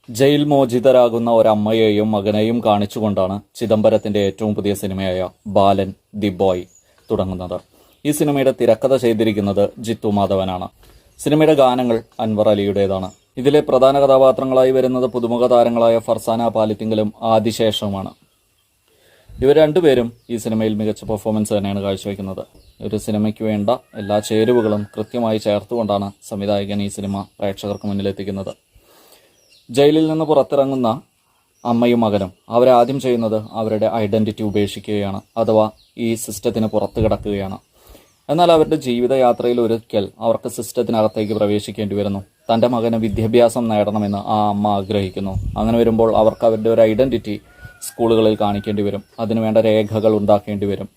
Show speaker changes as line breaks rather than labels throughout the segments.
Jail മോചിതരാകുന്ന ഒരമ്മയെയും മകനെയും കാണിച്ചുകൊണ്ടാണ് ചിദംബരത്തിന്റെ ഏറ്റവും പുതിയ സിനിമയായ ബാലൻ ദി ബോയ് തുടങ്ങുന്നത്. ഈ സിനിമയുടെ തിരക്കഥ ചെയ്തിരിക്കുന്നത് ജിത്തു മാധവനാണ്. സിനിമയുടെ ഗാനങ്ങൾ അൻവർ അലിയുടേതാണ്. ഇതിലെ പ്രധാന കഥാപാത്രങ്ങളായി വരുന്നത് പുതുമുഖ താരങ്ങളായ ഫർസാന പാലിത്തിങ്കലും ആദിശേഷവുമാണ്. ഇവർ രണ്ടുപേരും ഈ സിനിമയിൽ മികച്ച പെർഫോമൻസ് തന്നെയാണ് കാഴ്ചവെക്കുന്നത്. ഒരു സിനിമയ്ക്ക് വേണ്ട എല്ലാ ചേരുവകളും കൃത്യമായി ചേർത്തുകൊണ്ടാണ് സംവിധായകൻ ഈ സിനിമ പ്രേക്ഷകർക്ക് മുന്നിലെത്തിക്കുന്നത്. ജയിലിൽ നിന്ന് പുറത്തിറങ്ങുന്ന അമ്മയും മകനും അവരാദ്യം ചെയ്യുന്നത് അവരുടെ ഐഡന്റിറ്റി ഉപേക്ഷിക്കുകയാണ്, അഥവാ ഈ സിസ്റ്റത്തിന് പുറത്ത് കിടക്കുകയാണ്. എന്നാൽ അവരുടെ ജീവിതയാത്രയിൽ ഒരിക്കൽ അവർക്ക് സിസ്റ്റത്തിനകത്തേക്ക് പ്രവേശിക്കേണ്ടി വരുന്നു. തൻ്റെ മകന് വിദ്യാഭ്യാസം നേടണമെന്ന് ആ അമ്മ ആഗ്രഹിക്കുന്നു. അങ്ങനെ വരുമ്പോൾ അവർക്ക് അവരുടെ ഒരു ഐഡന്റിറ്റി സ്കൂളുകളിൽ കാണിക്കേണ്ടി വരും. അതിനുവേണ്ട രേഖകൾ ഉണ്ടാക്കേണ്ടി വരും.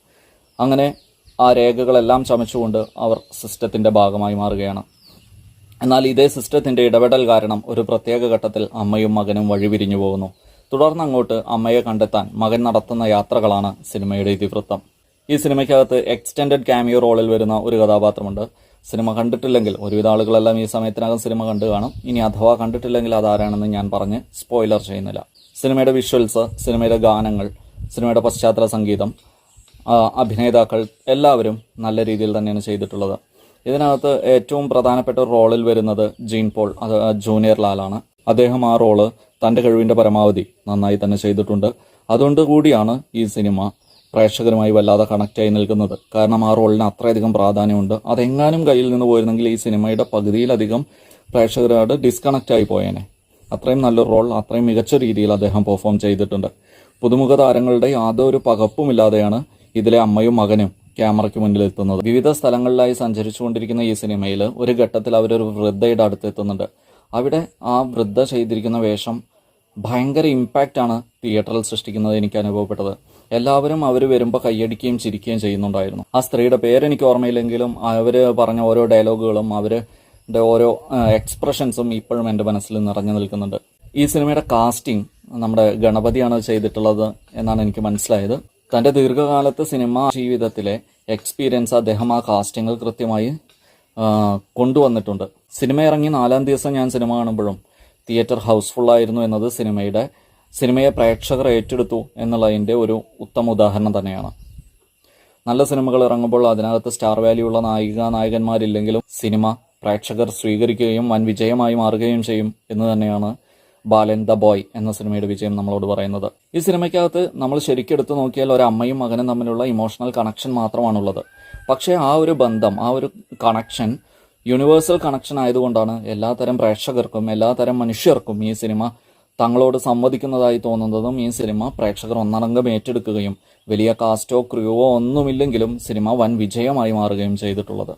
അങ്ങനെ ആ രേഖകളെല്ലാം ചമച്ചുകൊണ്ട് അവർ സിസ്റ്റത്തിൻ്റെ ഭാഗമായി മാറുകയാണ്. എന്നാൽ ഇതേ സിസ്റ്റത്തിൻ്റെ ഇടപെടൽ കാരണം ഒരു പ്രത്യേക ഘട്ടത്തിൽ അമ്മയും മകനും വഴിപിരിഞ്ഞു പോകുന്നു. തുടർന്ന് അങ്ങോട്ട് അമ്മയെ കണ്ടെത്താൻ മകൻ നടത്തുന്ന യാത്രകളാണ് സിനിമയുടെ ഇതിവൃത്തം. ഈ സിനിമയ്ക്കകത്ത് എക്സ്റ്റെൻഡഡ് ക്യാമിയോ റോളിൽ വരുന്ന ഒരു കഥാപാത്രമുണ്ട്. സിനിമ കണ്ടിട്ടില്ലെങ്കിൽ, ഒരുവിധ ആളുകളെല്ലാം ഈ സമയത്തിനകം സിനിമ കണ്ടു കാണും. ഇനി അഥവാ കണ്ടിട്ടില്ലെങ്കിൽ അതാരാണെന്ന് ഞാൻ പറഞ്ഞ് സ്പോയിലർ ചെയ്യുന്നില്ല. സിനിമയുടെ വിഷ്വൽസ്, സിനിമയുടെ ഗാനങ്ങൾ, സിനിമയുടെ പശ്ചാത്തല സംഗീതം, അഭിനേതാക്കൾ എല്ലാവരും നല്ല രീതിയിൽ തന്നെയാണ് ചെയ്തിട്ടുള്ളത്. ഇതിനകത്ത് ഏറ്റവും പ്രധാനപ്പെട്ട റോളിൽ വരുന്നത് ജീൻ പോൾ, അത് ജൂനിയർ ലാലാണ്. അദ്ദേഹം ആ റോള് തൻ്റെ കഴിവിൻ്റെ പരമാവധി നന്നായി തന്നെ ചെയ്തിട്ടുണ്ട്. അതുകൊണ്ട് കൂടിയാണ് ഈ സിനിമ പ്രേക്ഷകരുമായി വല്ലാതെ കണക്റ്റായി നിൽക്കുന്നത്. കാരണം ആ റോളിന് അത്രയധികം പ്രാധാന്യമുണ്ട്. അതെങ്ങാനും കയ്യിൽ നിന്ന് പോയിരുന്നെങ്കിൽ ഈ സിനിമയുടെ പകുതിയിലധികം പ്രേക്ഷകരോട് ഡിസ്കണക്റ്റായി പോയേനെ. അത്രയും നല്ലൊരു റോൾ, അത്രയും മികച്ച രീതിയിൽ അദ്ദേഹം പെർഫോം ചെയ്തിട്ടുണ്ട്. പുതുമുഖ താരങ്ങളുടെ യാതൊരു പകപ്പുമില്ലാതെയാണ് ഇതിലെ അമ്മയും മകനും ക്യാമറയ്ക്ക് മുന്നിലെത്തുന്നത്. വിവിധ സ്ഥലങ്ങളിലായി സഞ്ചരിച്ചുകൊണ്ടിരിക്കുന്ന ഈ സിനിമയിൽ ഒരു ഘട്ടത്തിൽ അവരൊരു വൃദ്ധയുടെ അടുത്തെത്തുന്നുണ്ട്. അവിടെ ആ വൃദ്ധ ചെയ്തിരിക്കുന്ന വേഷം ഭയങ്കര ഇമ്പാക്റ്റാണ് തിയേറ്ററിൽ സൃഷ്ടിക്കുന്നത് എനിക്ക് അനുഭവപ്പെട്ടത്. എല്ലാവരും അവർ വരുമ്പോൾ കൈയടിക്കുകയും ചിരിക്കുകയും ചെയ്യുന്നുണ്ടായിരുന്നു. ആ സ്ത്രീയുടെ പേരെനിക്ക് ഓർമ്മയില്ലെങ്കിലും അവർ പറഞ്ഞ ഓരോ ഡയലോഗുകളും അവരുടെ ഓരോ എക്സ്പ്രഷൻസും ഇപ്പോഴും എൻ്റെ മനസ്സിൽ നിറഞ്ഞു നിൽക്കുന്നുണ്ട്. ഈ സിനിമയുടെ കാസ്റ്റിംഗ് നമ്മുടെ ഗണപതിയാണ് ചെയ്തിട്ടുള്ളത് എന്നാണ് എനിക്ക് മനസ്സിലായത്. തൻ്റെ ദീർഘകാലത്തെ സിനിമാ ജീവിതത്തിലെ എക്സ്പീരിയൻസ് അദ്ദേഹം ആ കാസ്റ്റിങ്ങിൽ കൃത്യമായി കൊണ്ടുവന്നിട്ടുണ്ട്. സിനിമ ഇറങ്ങി 4-ാം ദിവസം ഞാൻ സിനിമ കാണുമ്പോഴും തിയേറ്റർ ഹൗസ്ഫുള്ളായിരുന്നു എന്നത് സിനിമയെ പ്രേക്ഷകർ ഏറ്റെടുത്തു എന്നുള്ളതിൻ്റെ ഒരു ഉത്തമ ഉദാഹരണം തന്നെയാണ്. നല്ല സിനിമകൾ ഇറങ്ങുമ്പോൾ അതിനകത്ത് സ്റ്റാർ വാല്യൂ ഉള്ള നായകന്മാരില്ലെങ്കിലും സിനിമ പ്രേക്ഷകർ സ്വീകരിക്കുകയും വൻ വിജയമായി മാറുകയും ചെയ്യും എന്ന് തന്നെയാണ് ബാലൻ ദ ബോയ് എന്ന സിനിമയുടെ വിജയം നമ്മളോട് പറയുന്നത്. ഈ സിനിമയ്ക്കകത്ത് നമ്മൾ ശരിക്കെടുത്ത് നോക്കിയാൽ ഒരു അമ്മയും മകനും തമ്മിലുള്ള ഇമോഷണൽ കണക്ഷൻ മാത്രമാണുള്ളത്. പക്ഷേ ആ ഒരു ബന്ധം, ആ ഒരു കണക്ഷൻ യൂണിവേഴ്സൽ കണക്ഷൻ ആയതുകൊണ്ടാണ് എല്ലാത്തരം പ്രേക്ഷകർക്കും എല്ലാത്തരം മനുഷ്യർക്കും ഈ സിനിമ തങ്ങളോട് സംവദിക്കുന്നതായി തോന്നുന്നതും ഈ സിനിമ പ്രേക്ഷകർ ഒന്നടങ്കം ഏറ്റെടുക്കുകയും വലിയ കാസ്റ്റോ ക്രൂവോ ഒന്നുമില്ലെങ്കിലും സിനിമ വൻ വിജയമായി മാറുകയും ചെയ്തിട്ടുള്ളത്.